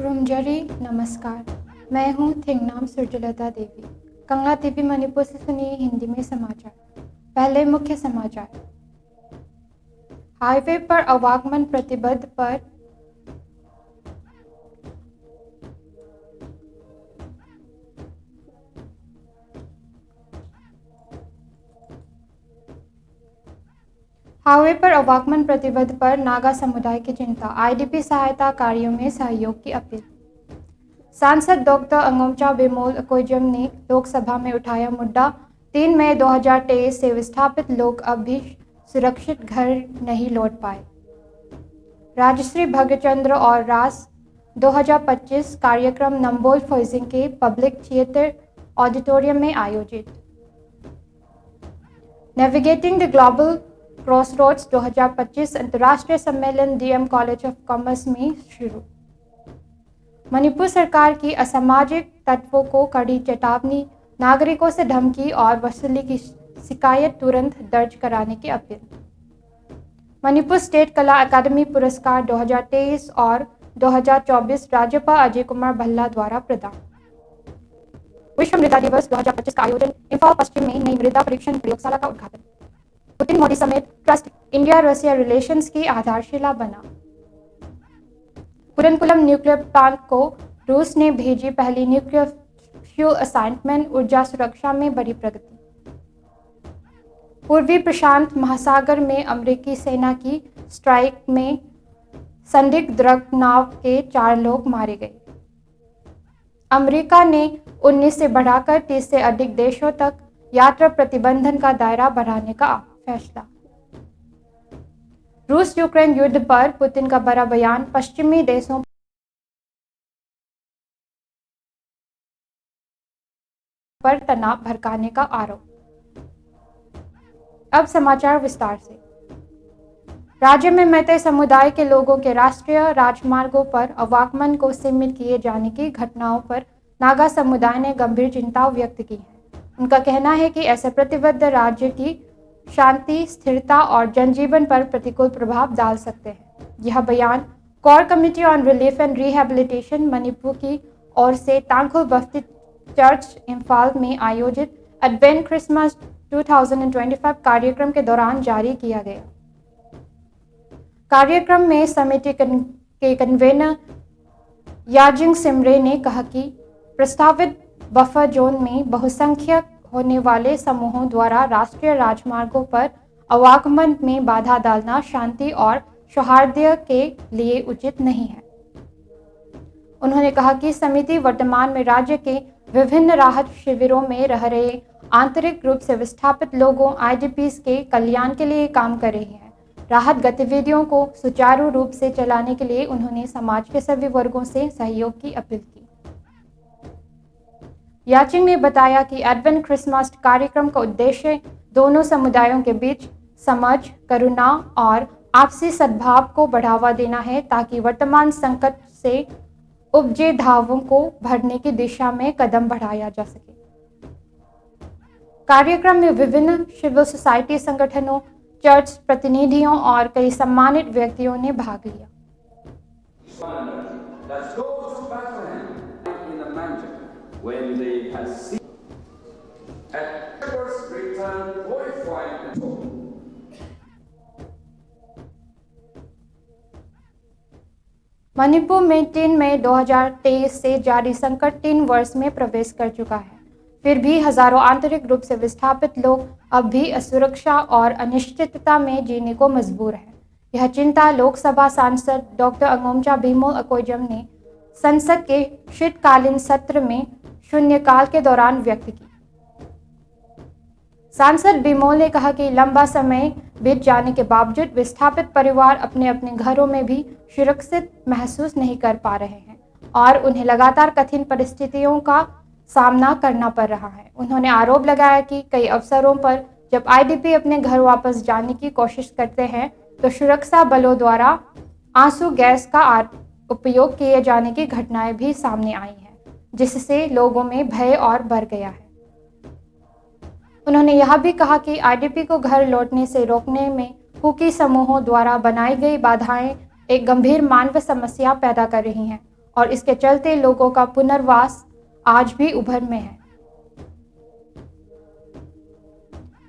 रुमजरी नमस्कार, मैं हूँ थिंगनाम सुरजलता देवी। कंगला टीवी मणिपुर से सुनिए हिंदी में समाचार। पहले मुख्य समाचार। हाईवे पर आवागमन प्रतिबंध पर आवागमन प्रतिबंध पर नागा समुदाय की चिंता, आईडीपी सहायता कार्यों में सहयोग की अपील। सांसद डॉक्टर अंगोमचा बिमोल अकोइजम ने लोकसभा में उठाया मुद्दा, 3 मई 2023 से विस्थापित लोग अब भी सुरक्षित घर नहीं लौट पाए। राजश्री भगचंद्र और रास 2025 कार्यक्रम नंबोल फोइजिंग के पब्लिक थिएटर ऑडिटोरियम में आयोजित। नेविगेटिंग द ग्लोबल क्रॉसरोड्स 2025 अंतर्राष्ट्रीय सम्मेलन डीएम कॉलेज ऑफ कॉमर्स में शुरू। मणिपुर सरकार की असामाजिक तत्वों को कड़ी चेतावनी, नागरिकों से धमकी और वसूली की शिकायत तुरंत दर्ज कराने की अपील। मणिपुर स्टेट कला अकादमी पुरस्कार 2023 और 2024 राज्यपाल अजय कुमार भल्ला द्वारा प्रदान। विश्व मृदा दिवस 2025 का आयोजन, इंफॉल पश्चिम में नई मृदा परीक्षण प्रयोगशाला का उद्घाटन। पुतिन मोदी समेत ट्रस्ट इंडिया रशिया रिलेशंस की आधारशिला बना। कुरनकुलम न्यूक्लियर प्लांट को रूस ने भेजी पहली न्यूक्लियर फ्यूल असाइनमेंट, ऊर्जा सुरक्षा में बड़ी प्रगति। पूर्वी प्रशांत महासागर में अमेरिकी सेना की स्ट्राइक में संदिग्ध ड्रग नाव के 4 लोग मारे गए। अमेरिका ने 19 से बढ़ाकर 30 से अधिक देशों तक यात्रा प्रतिबंधन का दायरा बढ़ाने का फैसला। रूस यूक्रेन युद्ध पर पुतिन का बड़ा बयान, पश्चिमी देशों पर तनाव भड़काने का आरोप। अब समाचार विस्तार से। राज्य में मैते समुदाय के लोगों के राष्ट्रीय राजमार्गों पर आवागमन को सीमित किए जाने की घटनाओं पर नागा समुदाय ने गंभीर चिंता व्यक्त की है। उनका कहना है कि ऐसे प्रतिबंध राज्य की शांति, स्थिरता और जनजीवन पर प्रतिकूल प्रभाव डाल सकते हैं। यह बयान core committee on relief and rehabilitation Manipur की ओर से तांखुल बफ्ती चर्च इंफाल में आयोजित एडवेंट क्रिसमस 2025 कार्यक्रम के दौरान जारी किया गया। कार्यक्रम में समिति के कन्वेनर याजिंग सिमरे ने कहा कि प्रस्तावित बफर जोन में बहुसंख्यक होने वाले समूहों द्वारा राष्ट्रीय राजमार्गों पर आवागमन में बाधा डालना शांति और सौहार्द के लिए उचित नहीं है। उन्होंने कहा कि समिति वर्तमान में राज्य के विभिन्न राहत शिविरों में रह रहे आंतरिक रूप से विस्थापित लोगों आईडीपीज के कल्याण के लिए काम कर रही है। राहत गतिविधियों को सुचारू रूप से चलाने के लिए उन्होंने समाज के सभी वर्गों से सहयोग की अपील की। याचिंग ने बताया कि एडवेंट क्रिसमस कार्यक्रम का उद्देश्य दोनों समुदायों के बीच समझ, करुणा और आपसी सद्भाव को बढ़ावा देना है, ताकि वर्तमान संकट से उपजे धावों को भरने की दिशा में कदम बढ़ाया जा सके। कार्यक्रम में विभिन्न सिविल सोसाइटी संगठनों, चर्च प्रतिनिधियों और कई सम्मानित व्यक्तियों ने भाग लिया। मणिपुर में 3 मई 2023 से जारी संकट 3 वर्ष में प्रवेश कर चुका है। फिर भी हजारों आंतरिक रूप से विस्थापित लोग अब भी असुरक्षा और अनिश्चितता में जीने को मजबूर हैं। यह चिंता लोकसभा सांसद डॉक्टर अंगोमचा बिमोल अकोइजम ने संसद के शीतकालीन सत्र में शून्यकाल के दौरान व्यक्त की। सांसद बिमोल ने कहा कि लंबा समय बीत जाने के बावजूद विस्थापित परिवार अपने अपने घरों में भी सुरक्षित महसूस नहीं कर पा रहे हैं और उन्हें लगातार कठिन परिस्थितियों का सामना करना पड़ रहा है। उन्होंने आरोप लगाया कि कई अवसरों पर जब आईडीपी अपने घर वापस जाने की कोशिश करते हैं तो सुरक्षा बलों द्वारा आंसू गैस का उपयोग किए जाने की घटनाएं भी सामने आई हैं, जिससे लोगों में भय और बढ़ गया है। उन्होंने यह भी कहा कि आईडीपी को घर लौटने से रोकने में कुकी समूहों द्वारा बनाई गई बाधाएं एक गंभीर मानव समस्या पैदा कर रही हैं और इसके चलते लोगों का पुनर्वास आज भी उभर में है।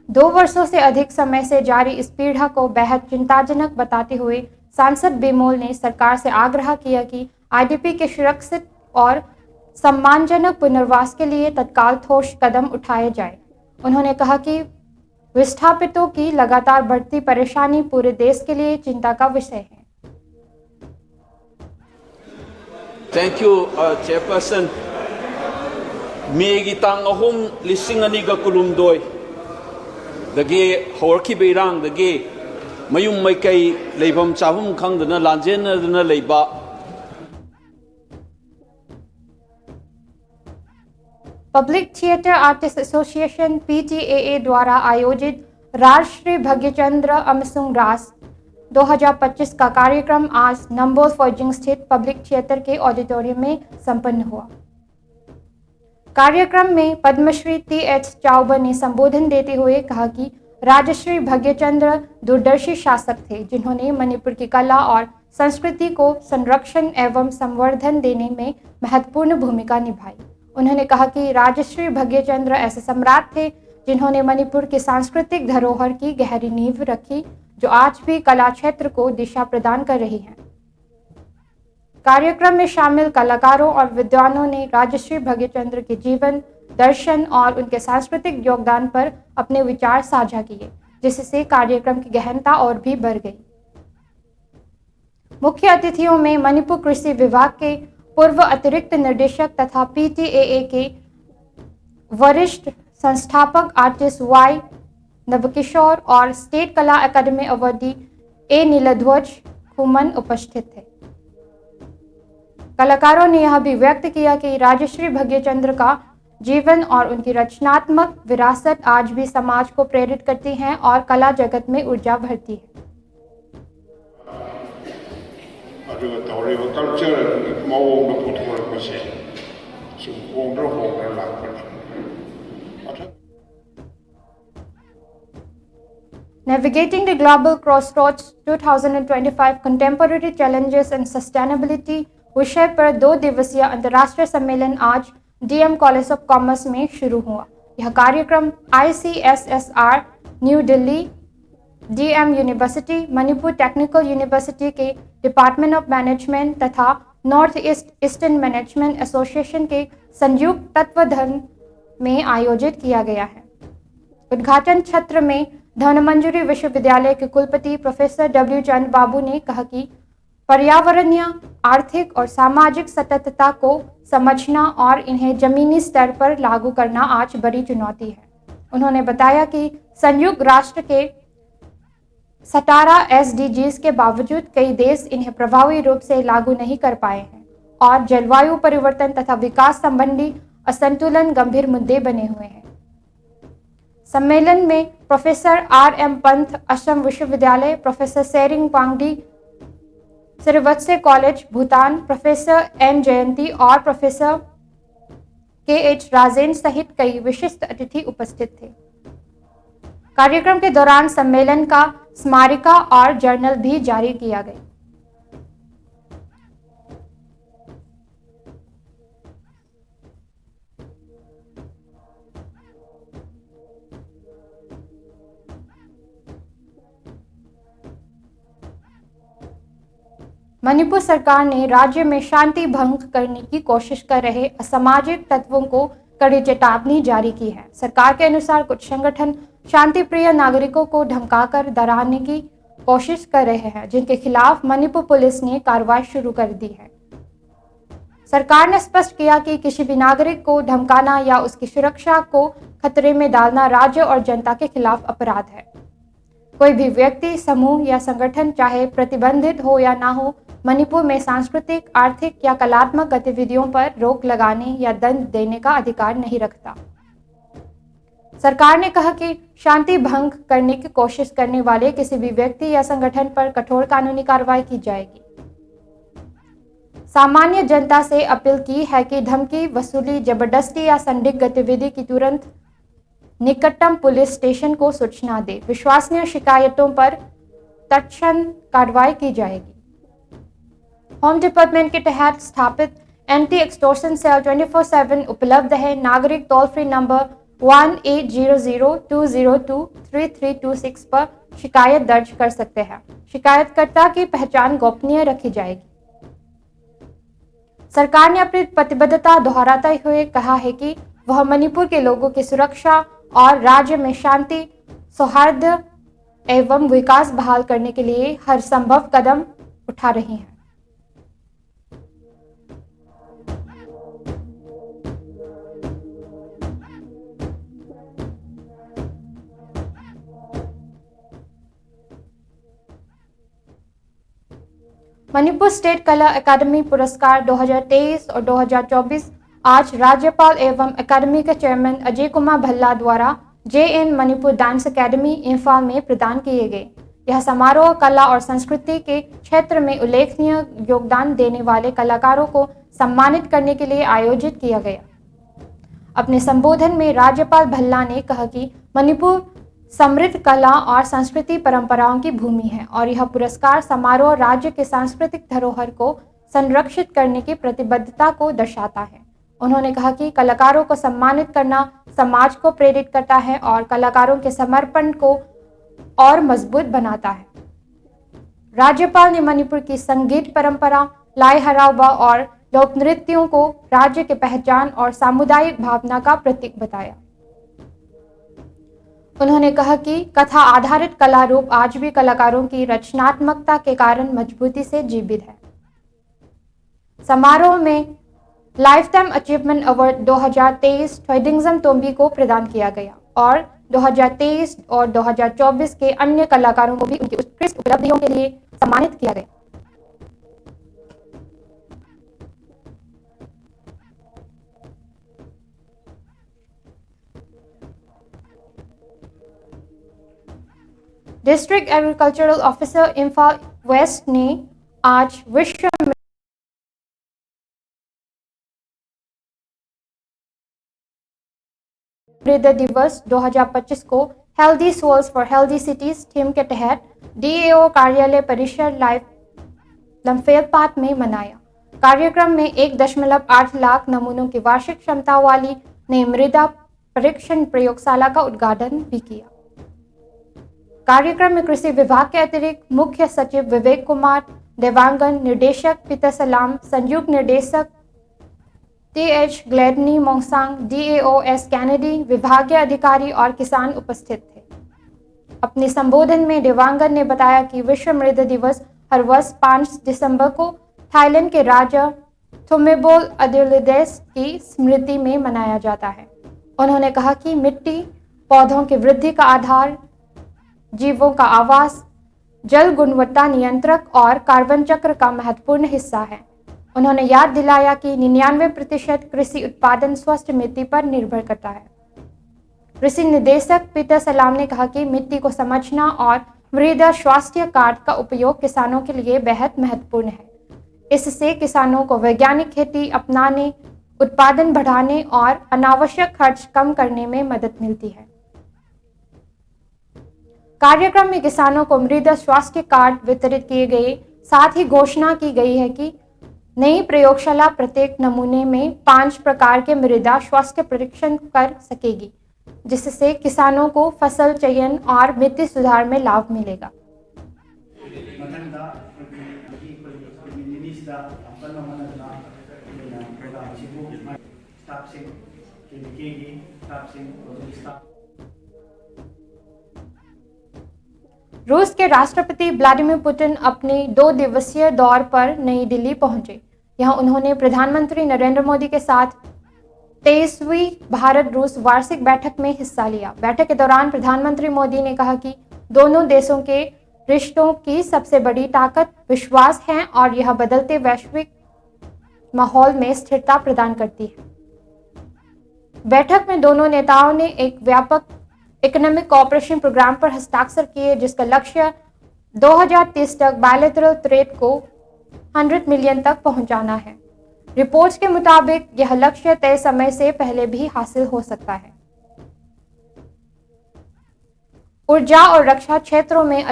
2 वर्षों से अधिक समय से जारी इस पीड़ा को बेहद चिंताजनक बताते हुए सांसद बेमोल ने सरकार से आग्रह किया कि आईडीपी के सुरक्षित और सम्मानजनक पुनर्वास के लिए तत्काल ठोस कदम उठाए जाए। उन्होंने कहा कि विस्थापितों की लगातार बढ़ती परेशानी पूरे देश के लिए चिंता का विषय है। Thank you chairperson. मेगी तांग अहुम लिसिंग अनिगा कुलुमदोय दगे हौरखिबा इरांगदगे मयुम मैकई लेबम चाहुम खंगदना लांजेनदना लेबा public theatre artist association PTAA द्वारा आयोजित राजश्री भाग्यचंद्र अमसुंग रास 2025 का कार्यक्रम आज नंबोल फॉर्जिंग स्थित पब्लिक थिएटर के ऑडिटोरियम में संपन्न हुआ। कार्यक्रम में पद्मश्री TH चाउबा ने संबोधन देते हुए कहा कि राजश्री भाग्यचंद्र दूरदर्शी शासक थे जिन्होंने मणिपुर की कला और संस्कृति को संरक्षण एवं संवर्धन देने में महत्वपूर्ण भूमिका निभाई। उन्होंने कहा कि राजश्री भाग्यचंद्र ऐसे सम्राट थे जिन्होंने मणिपुर की सांस्कृतिक धरोहर की गहरी नींव रखी जो आज भी कला क्षेत्र को दिशा प्रदान कर रही है। कार्यक्रम में शामिल कलाकारों और विद्वानों ने राजश्री भाग्यचंद्र के जीवन, दर्शन और उनके सांस्कृतिक योगदान पर अपने विचार साझा किए, जिससे कार्यक्रम की गहनता और भी बढ़ गई। मुख्य अतिथियों में मणिपुर कृषि विभाग के पूर्व अतिरिक्त निदेशक तथा PTAA के वरिष्ठ संस्थापक आर्टिस्ट Y नवकिशोर और स्टेट कला अकादमी अवार्डी A नीलध्वज खुमन उपस्थित थे। कलाकारों ने यह भी व्यक्त किया कि राजश्री भाग्यचंद्र का जीवन और उनकी रचनात्मक विरासत आज भी समाज को प्रेरित करती हैं और कला जगत में ऊर्जा भरती है। Navigating the Global Crossroads 2025 Contemporary Challenges and Sustainability विषय पर 2 दिवसीय अंतर्राष्ट्रीय सम्मेलन आज DM कॉलेज ऑफ कॉमर्स में शुरू हुआ। यह कार्यक्रम ICSSR new Delhi, DM university, Manipur technical university के डिपार्टमेंट ऑफ मैनेजमेंट तथा north east eastern management association के संयुक्त तत्वावधान में आयोजित किया गया है। उद्घाटन सत्र में धनमंजूरी विश्वविद्यालय के कुलपति प्रोफेसर W चंद बाबू ने कहा कि पर्यावरणीय, आर्थिक और सामाजिक सततता को समझना और इन्हें जमीनी स्तर पर लागू करना आज बड़ी चुनौती है। उन्होंने बताया कि संयुक्त राष्ट्र के 17 SDGs के बावजूद कई देश इन्हें प्रभावी रूप से लागू नहीं कर पाए हैं और जलवायु परिवर्तन तथा विकास संबंधी असंतुलन गंभीर मुद्दे बने हुए हैं। सम्मेलन में प्रोफेसर RM पंत असम विश्वविद्यालय, प्रोफेसर सेरिंग वांगडी श्रीवत्स्य कॉलेज भूटान, प्रोफेसर N जयंती और प्रोफेसर KH राजेन सहित कई विशिष्ट अतिथि उपस्थित थे। कार्यक्रम के दौरान सम्मेलन का स्मारिका और जर्नल भी जारी किया गया। मणिपुर सरकार ने राज्य में शांति भंग करने की कोशिश कर रहे असामाजिक तत्वों को कड़ी चेतावनी जारी की है। सरकार के अनुसार कुछ संगठन शांति प्रिय नागरिकों को धमकाकर डराने की कोशिश कर रहे हैं, जिनके खिलाफ मणिपुर पुलिस ने कार्रवाई शुरू कर दी है। सरकार ने स्पष्ट किया कि किसी भी नागरिक को धमकाना या उसकी सुरक्षा को खतरे में डालना राज्य और जनता के खिलाफ अपराध है। कोई भी व्यक्ति, समूह या संगठन चाहे प्रतिबंधित हो या ना हो, मणिपुर में सांस्कृतिक, आर्थिक या कलात्मक गतिविधियों पर रोक लगाने या दंड देने का अधिकार नहीं रखता। सरकार ने कहा कि शांति भंग करने की कोशिश करने वाले किसी भी व्यक्ति या संगठन पर कठोर कानूनी कार्रवाई की जाएगी। सामान्य जनता से अपील की है कि धमकी, वसूली, जबरदस्ती या संदिग्ध गतिविधि की तुरंत निकटतम पुलिस स्टेशन को सूचना दे। विश्वसनीय शिकायतों पर तत्क्षण कार्रवाई की जाएगी। होम डिपार्टमेंट के तहत स्थापित एंटी एक्सटॉर्शन सेल 24/7 उपलब्ध है। नागरिक टोल फ्री नंबर 1800-202-3326 पर शिकायत दर्ज कर सकते हैं। शिकायतकर्ता की पहचान गोपनीय रखी जाएगी। सरकार ने अपनी प्रतिबद्धता दोहराते हुए कहा है कि वह मणिपुर के लोगों की सुरक्षा और राज्य में शांति, सौहार्द एवं विकास बहाल करने के लिए हर संभव कदम उठा रही है। मणिपुर स्टेट कला अकादमी पुरस्कार 2023 और 2024 आज राज्यपाल एवं अकादमी के चेयरमैन अजय कुमार भल्ला द्वारा JN Manipur dance academy Imphal में प्रदान किए गए। यह समारोह कला और संस्कृति के क्षेत्र में उल्लेखनीय योगदान देने वाले कलाकारों को सम्मानित करने के लिए आयोजित किया गया। अपने संबोधन में राज्यपाल भल्ला ने कहा कि मणिपुर समृद्ध कला और संस्कृति परंपराओं की भूमि है और यह पुरस्कार समारोह राज्य के सांस्कृतिक धरोहर को संरक्षित करने की प्रतिबद्धता को दर्शाता है। उन्होंने कहा कि कलाकारों को सम्मानित करना समाज को प्रेरित करता है और कलाकारों के समर्पण को और मजबूत बनाता है। राज्यपाल ने मणिपुर की संगीत परंपरा, लाई हरावबा और लोक नृत्यों को राज्य की पहचान और सामुदायिक भावना का प्रतीक बताया। उन्होंने कहा कि कथा आधारित कला रूप आज भी कलाकारों की रचनात्मकता के कारण मजबूती से जीवित है। समारोह में lifetime achievement award 2023 Thwedingjam Tombi को प्रदान किया गया और 2023 और 2024 के अन्य कलाकारों को भी उनकी उत्कृष्ट उपलब्धियों के लिए सम्मानित किया गया। District agricultural officer Imphal west ने आज विश्व मृदा दिवस 2025 को healthy soils for healthy cities theme के तहत DAO कार्यालय परिसर लम्फेलपात में मनाया। कार्यक्रम में 1.8 लाख नमूनों की वार्षिक क्षमता वाली नई मृदा परीक्षण प्रयोगशाला का उद्घाटन भी किया। कार्यक्रम में कृषि विभाग के अतिरिक्त मुख्य सचिव विवेक कुमार, देवांगन निदेशक पीटर सलाम, संयुक्त निदेशक TH ग्लेडनी मोंगसांग, DAOS कैनेडी, विभागीय अधिकारी और किसान उपस्थित थे। अपने संबोधन में देवांगन ने बताया कि विश्व मृदा दिवस हर वर्ष 5 दिसंबर को थाईलैंड के राजा थुमेबोल अदुल्यदेस की स्मृति में मनाया जाता है। उन्होंने कहा कि मिट्टी पौधों की वृद्धि का आधार, जीवों का आवास, जल गुणवत्ता नियंत्रक और कार्बन चक्र का महत्वपूर्ण हिस्सा है। उन्होंने याद दिलाया कि 99% कृषि उत्पादन स्वस्थ मिट्टी पर निर्भर करता है। कृषि निदेशक पीटर सलाम ने कहा कि मिट्टी को समझना और मृदा स्वास्थ्य कार्ड का उपयोग किसानों के लिए बेहद महत्वपूर्ण है। इससे किसानों को वैज्ञानिक खेती अपनाने, उत्पादन बढ़ाने और अनावश्यक खर्च कम करने में मदद मिलती है। कार्यक्रम में किसानों को मृदा स्वास्थ्य कार्ड वितरित किए गए। साथ ही घोषणा की गई है कि नई प्रयोगशाला प्रत्येक नमूने में 5 प्रकार के मृदा स्वास्थ्य परीक्षण कर सकेगी, जिससे किसानों को फसल चयन और मिट्टी सुधार में लाभ मिलेगा। रूस के राष्ट्रपति व्लादिमीर पुतिन अपने 2 दिवसीय दौरे पर नई दिल्ली पहुंचे। यहां उन्होंने प्रधानमंत्री नरेंद्र मोदी के साथ 23वीं भारत रूस वार्षिक बैठक में हिस्सा लिया। बैठक के दौरान प्रधानमंत्री मोदी ने कहा कि दोनों देशों के रिश्तों की सबसे बड़ी ताकत विश्वास है और यह बदलते वैश्विक माहौल में स्थिरता प्रदान करती है। बैठक में दोनों नेताओं ने एक व्यापक इकोनॉमिक कोऑपरेशन प्रोग्राम पर हस्ताक्षर किए, जिसका लक्ष्य 2030 तक बायलैटरल ट्रेड को 100 मिलियन तक पहुंचाना है। रिपोर्ट्स के मुताबिक यह लक्ष्य तय समय से पहले भी हासिल हो सकता है। ऊर्जा और रक्षा क्षेत्रों में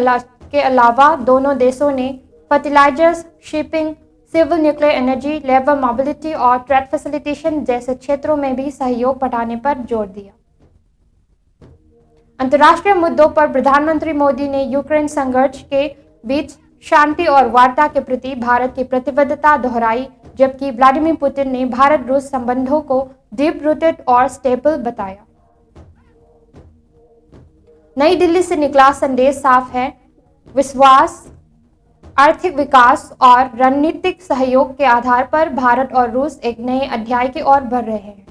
के अलावा दोनों देशों ने fertilisers, shipping, civil nuclear energy, labour mobility और ट्रेड फैसिलिटेशन जैसे क्षेत्रों में भी सहयोग बढ़ाने पर जोर दिया। अंतर्राष्ट्रीय मुद्दों पर प्रधानमंत्री मोदी ने यूक्रेन संघर्ष के बीच शांति और वार्ता के प्रति भारत की प्रतिबद्धता दोहराई, जबकि व्लादिमीर पुतिन ने भारत रूस संबंधों को डीप रूटेड और स्टेबल बताया। नई दिल्ली से निकला संदेश साफ है, विश्वास, आर्थिक विकास और रणनीतिक सहयोग के आधार पर भारत और रूस एक नए अध्याय की ओर बढ़ रहे हैं।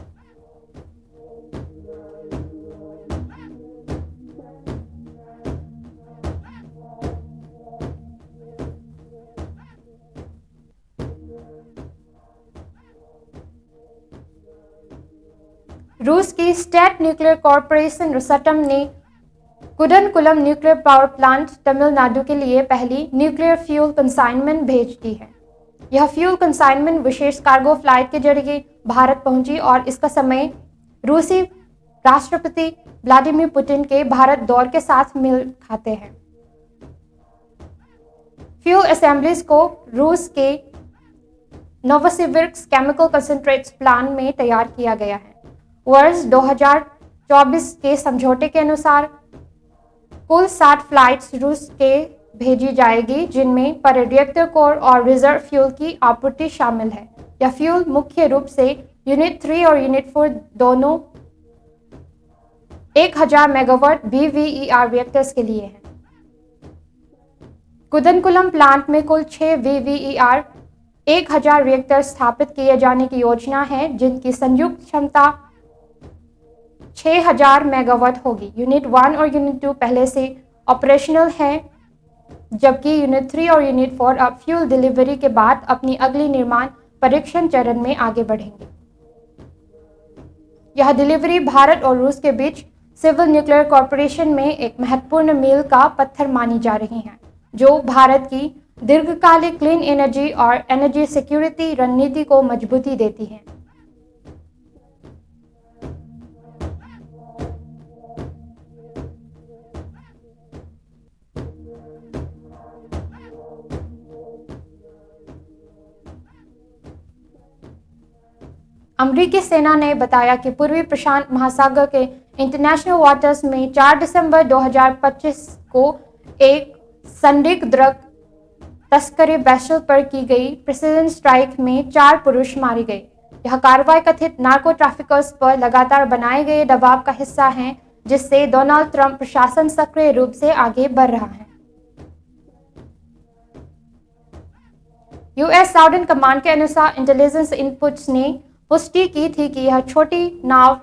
रूस की स्टेट न्यूक्लियर कॉर्पोरेशन रोसटम ने कुदनकुलम न्यूक्लियर पावर प्लांट तमिलनाडु के लिए पहली न्यूक्लियर फ्यूल कंसाइनमेंट भेज दी है। यह फ्यूल कंसाइनमेंट विशेष कार्गो फ्लाइट के जरिए भारत पहुंची और इसका समय रूसी राष्ट्रपति व्लादिमीर पुतिन के भारत दौरे के साथ मेल खाते हैं। फ्यूल असेंबलीज को रूस के नोवोसिविर्स्क केमिकल कंसंट्रेट्स प्लांट में तैयार किया गया है। वर्ष 2024 के समझौते के अनुसार कुल 60 फ्लाइट्स रूस के भेजी जाएगी, जिनमें पर रिएक्टर कोर और रिजर्व फ्यूल की आपूर्ति शामिल है। यह फ्यूल मुख्य रूप से यूनिट 3 और यूनिट 4 दोनों 1000 मेगावाट VVER रिएक्टर्स के लिए है। कुदनकुलम प्लांट में कुल 6 VVER 1000 रिएक्टर स्थापित किए जाने की योजना है, जिनकी संयुक्त क्षमता 6000 मेगावाट होगी। यूनिट 1 और यूनिट 2 पहले से ऑपरेशनल है, जबकि यूनिट 3 और यूनिट 4 अब फ्यूल डिलीवरी के बाद अपनी अगली निर्माण परीक्षण चरण में आगे बढ़ेंगे। यह डिलीवरी भारत और रूस के बीच सिविल न्यूक्लियर कॉर्पोरेशन में एक महत्वपूर्ण मील का पत्थर मानी जा रही है, जो भारत की दीर्घकालिक क्लीन एनर्जी और एनर्जी सिक्योरिटी रणनीति को मजबूती देती है। अमेरिकी सेना ने बताया कि पूर्वी प्रशांत महासागर के इंटरनेशनल वाटर्स में 4 दिसंबर 2025 को एक संदिग्ध ड्रग तस्करी वेसल पर की गई प्रिसीजन स्ट्राइक में 4 पुरुष मारे गए। यह कार्रवाई कथित नार्को ट्रैफिकर्स पर लगातार बनाए गए दबाव का हिस्सा है, जिससे डोनाल्ड ट्रंप प्रशासन सक्रिय रूप से आगे बढ़ रहा है। यूएस साउदर्न कमांड के अनुसार इंटेलिजेंस इनपुट्स ने पुष्टि की थी कि यह छोटी नाव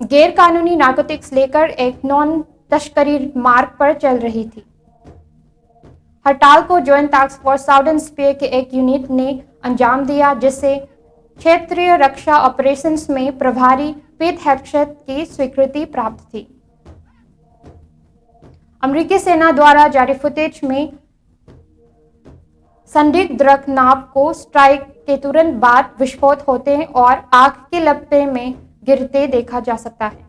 गैर कानूनी नार्कोटिक्स लेकर एक नॉन तस्करी मार्ग पर चल रही थी। हड़ताल को joint task force southern sphere के एक यूनिट ने अंजाम दिया, जिससे क्षेत्रीय रक्षा ऑपरेशंस में प्रभारी पीट हेग्सेथ की स्वीकृति प्राप्त थी। अमेरिकी सेना द्वारा जारी फुटेज में संदिग्ध ड्रग नाव को स्ट्राइक के तुरंत बाद विस्फोट होते और आग के लपटे में गिरते देखा जा सकता है।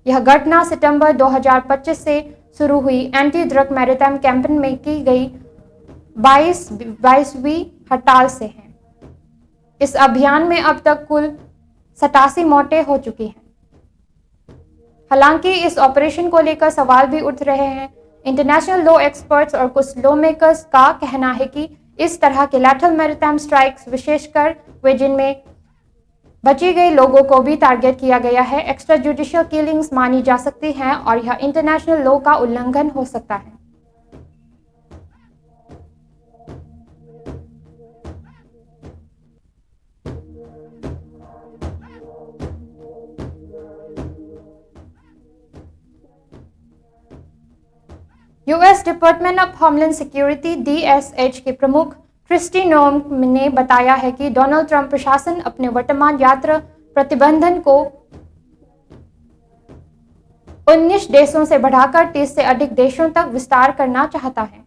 यह घटना सितंबर 2025 से शुरू हुई एंटी ड्रग मैरीटाइम कैंपेन में की गई 22वीं हड़ताल से है। इस अभियान में अब तक कुल 87 मौतें हो चुकी हैं। हालांकि इस ऑपरेशन को लेकर सवाल भी उठ रहे हैं। इंटरनेशनल लॉ एक्सपर्ट्स और कुछ लॉ मेकर्स का कहना है कि इस तरह के लैटरल मैरीटाइम स्ट्राइक्स, विशेषकर वे जिनमें बचे गए लोगों को भी टारगेट किया गया है, एक्स्ट्रा जुडिशियल किलिंग्स मानी जा सकती हैं और यह इंटरनेशनल लॉ का उल्लंघन हो सकता है। US department of homeland security DSH के प्रमुख क्रिस्टी नोम ने बताया है कि डोनाल्ड ट्रंप प्रशासन अपने वर्तमान यात्रा प्रतिबंधन को 19 देशों से बढ़ाकर 30 से अधिक देशों तक विस्तार करना चाहता है।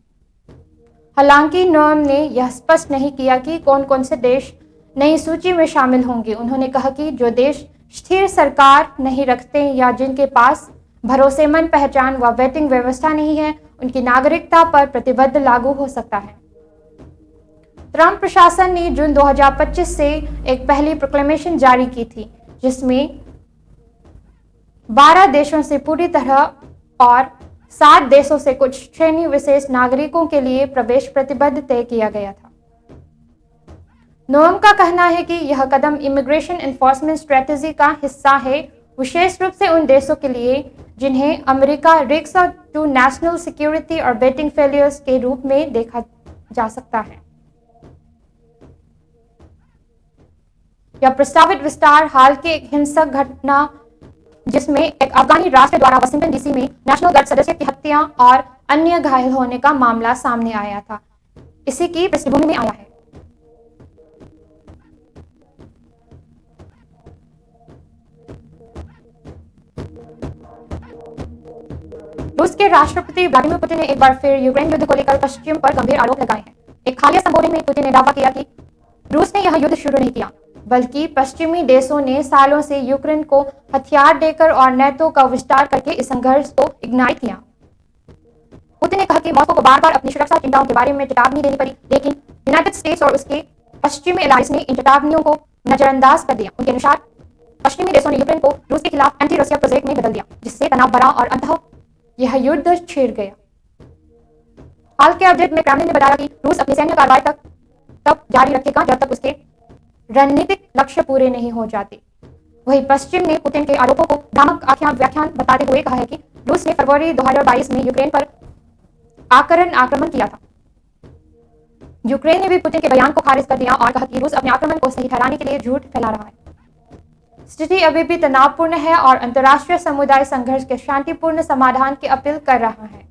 हालांकि नोम ने यह स्पष्ट नहीं किया कि कौन कौन से देश नई सूची में शामिल होंगे। उन्होंने कहा कि जो देश स्थिर सरकार नहीं रखते या जिनके पास भरोसेमंद पहचान व वेटिंग व्यवस्था नहीं है, उनकी नागरिकता पर प्रतिबंध लागू हो सकता है। ट्रंप प्रशासन ने जून 2025 से एक पहली प्रोक्लेमेशन जारी की थी, जिसमें 12 देशों से पूरी तरह और 7 देशों से कुछ श्रेणी विशेष नागरिकों के लिए प्रवेश प्रतिबंध तय किया गया था। नोएम का कहना है कि यह कदम इमिग्रेशन एनफोर्समेंट स्ट्रेटजी का हिस्सा है, विशेष रूप से उन देशों के लिए जिन्हें America risk to national security और बेटिंग फेलियर्स के रूप में देखा जा सकता है। यह प्रस्तावित विस्तार हाल के एक हिंसक घटना जिसमें एक अफगानी राष्ट्र द्वारा वाशिंगटन डीसी में नेशनल गार्ड सदस्य की हत्या और अन्य घायल होने का मामला सामने आया था, इसी की पृष्ठभूमि में आया है। रूस के राष्ट्रपति व्लादिमीर पुतिन ने एक बार फिर यूक्रेन युद्ध को लेकर पश्चिम पर गंभीर आरोप लगाए हैं। एक हालिया संबोधन में पुतिन ने दावा किया कि रूस ने यह युद्ध शुरू नहीं किया, बल्कि पश्चिमी देशों ने सालों से यूक्रेन को हथियार देकर और नेटो का विस्तार करके इस संघर्ष को इग्नाइट किया। पुतिन ने कहा कि मॉस्को को बार बार अपनी सुरक्षा चिंताओं के बारे में चेतावनी देनी पड़ी, लेकिन यूनाइटेड स्टेट्स और उसके पश्चिमी एलाइज ने इन चेतावनियों को नजरअंदाज कर दिया। उनके अनुसार पश्चिमी देशों ने यूक्रेन को रूस के खिलाफ एंटी रशिया प्रोजेक्ट में बदल दिया, जिससे तनाव बढ़ा और अंततः यह युद्ध छिड़ गया। हाल के अपडेट में क्रेमलिन ने बताया कि रूस अपनी सैन्य कार्रवाई तब जारी रखेगा जब तक उसके रणनीतिक लक्ष्य पूरे नहीं हो जाते। वहीं पश्चिम ने पुतिन के आरोपों को भ्रामक व्याख्यान बताते हुए कहा है कि रूस ने फरवरी 2022 में यूक्रेन पर आक्रमण किया था। यूक्रेन ने भी पुतिन के बयान को खारिज कर दिया और कहा कि रूस अपने आक्रमण को सही ठहराने के लिए झूठ फैला रहा है। स्थिति अभी भी तनावपूर्ण है और अंतर्राष्ट्रीय समुदाय संघर्ष के शांतिपूर्ण समाधान की अपील कर रहा है।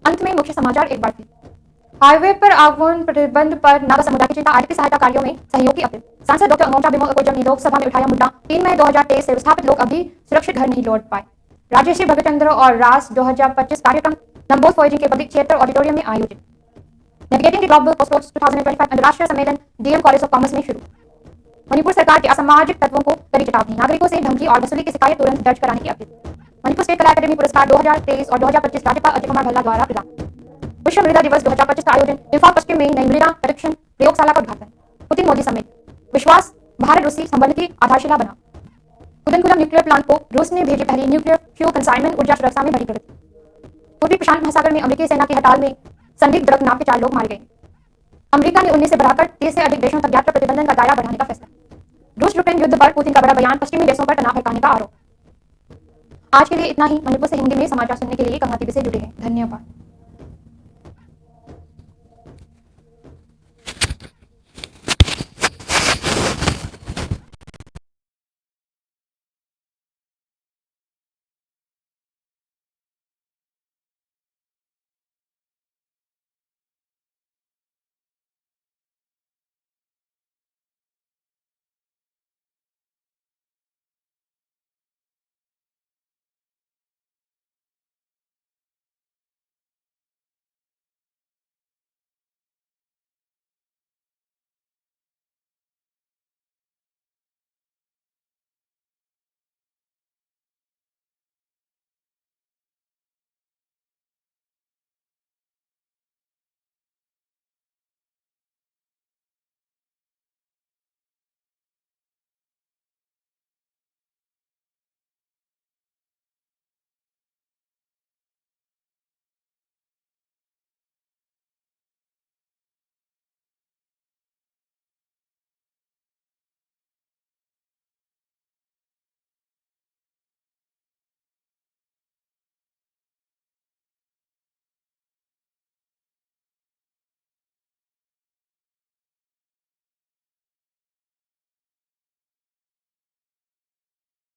अंत में मुख्य समाचार एक बार फिर। हाईवे पर आगमन प्रतिबंध पर नागा समुदाय की चिंता, आर्थिक सहायता कार्यों में सहयोग की अपील। सांसद डॉक्टर अमोचा बिमल अकोजम ने लोकसभा में उठाया मुद्दा, 3 मई 2023 से विस्थापित लोग अभी सुरक्षित घर नहीं लौट पाए। राजेश्री भगतचंद्र और रास 2025 कार्यक्रम नंबोज फॉरेजिंग के पब्लिक थिएटर ऑडिटोरियम में आयोजित। नेविगेटिंग द ग्लोबल क्रॉसरोड्स 2025 अंतर्राष्ट्रीय सम्मेलन डीएम कॉलेज ऑफ कॉमर्स में शुरू। मणिपुर सरकार के असामाजिक तत्वों को कड़ी चेतावनी, नागरिकों से धमकी और वसूली की शिकायत तुरंत दर्ज कराने की अपील। मणिपुर स्टेट कला अकादमी पुरस्कार 2023 और 2025 राज्यपाल अजय कुमार भल्ला द्वारा प्रदान। विश्व मृदा दिवस 2025 का आयोजन, इंफॉल पश्चिम में नई मृदा परीक्षण प्रयोगशाला का उद्घाटन। पुतिन मोदी समेत विश्वास भारत रूसी संबंध की आधारशिला बना। कुदनकुलम न्यूक्लियर प्लांट को रूस ने भेजी पहली न्यूक्लियर फ्यूल कंसाइनमेंट, ऊर्जा सुरक्षा में बड़ी प्रगति। पूर्वी प्रशांत महासागर में अमेरिकी सेना की हड़ताल में संदिग्ध ड्रग नाव के 4 लोग मारे गए। अमेरिका ने 19 से बढ़ाकर 30 से अधिक देशों तक यात्रा प्रतिबंधन का दायरा बढ़ाने का फैसला। रूस यूक्रेन युद्ध पर पुतिन का बड़ा बयान, पश्चिमी देशों पर तनाव भड़काने का आरोप। आज के लिए इतना ही। मणिपुर से हिंदी में समाचार सुनने के लिए गंगा टीवी से जुड़े हैं। धन्यवाद।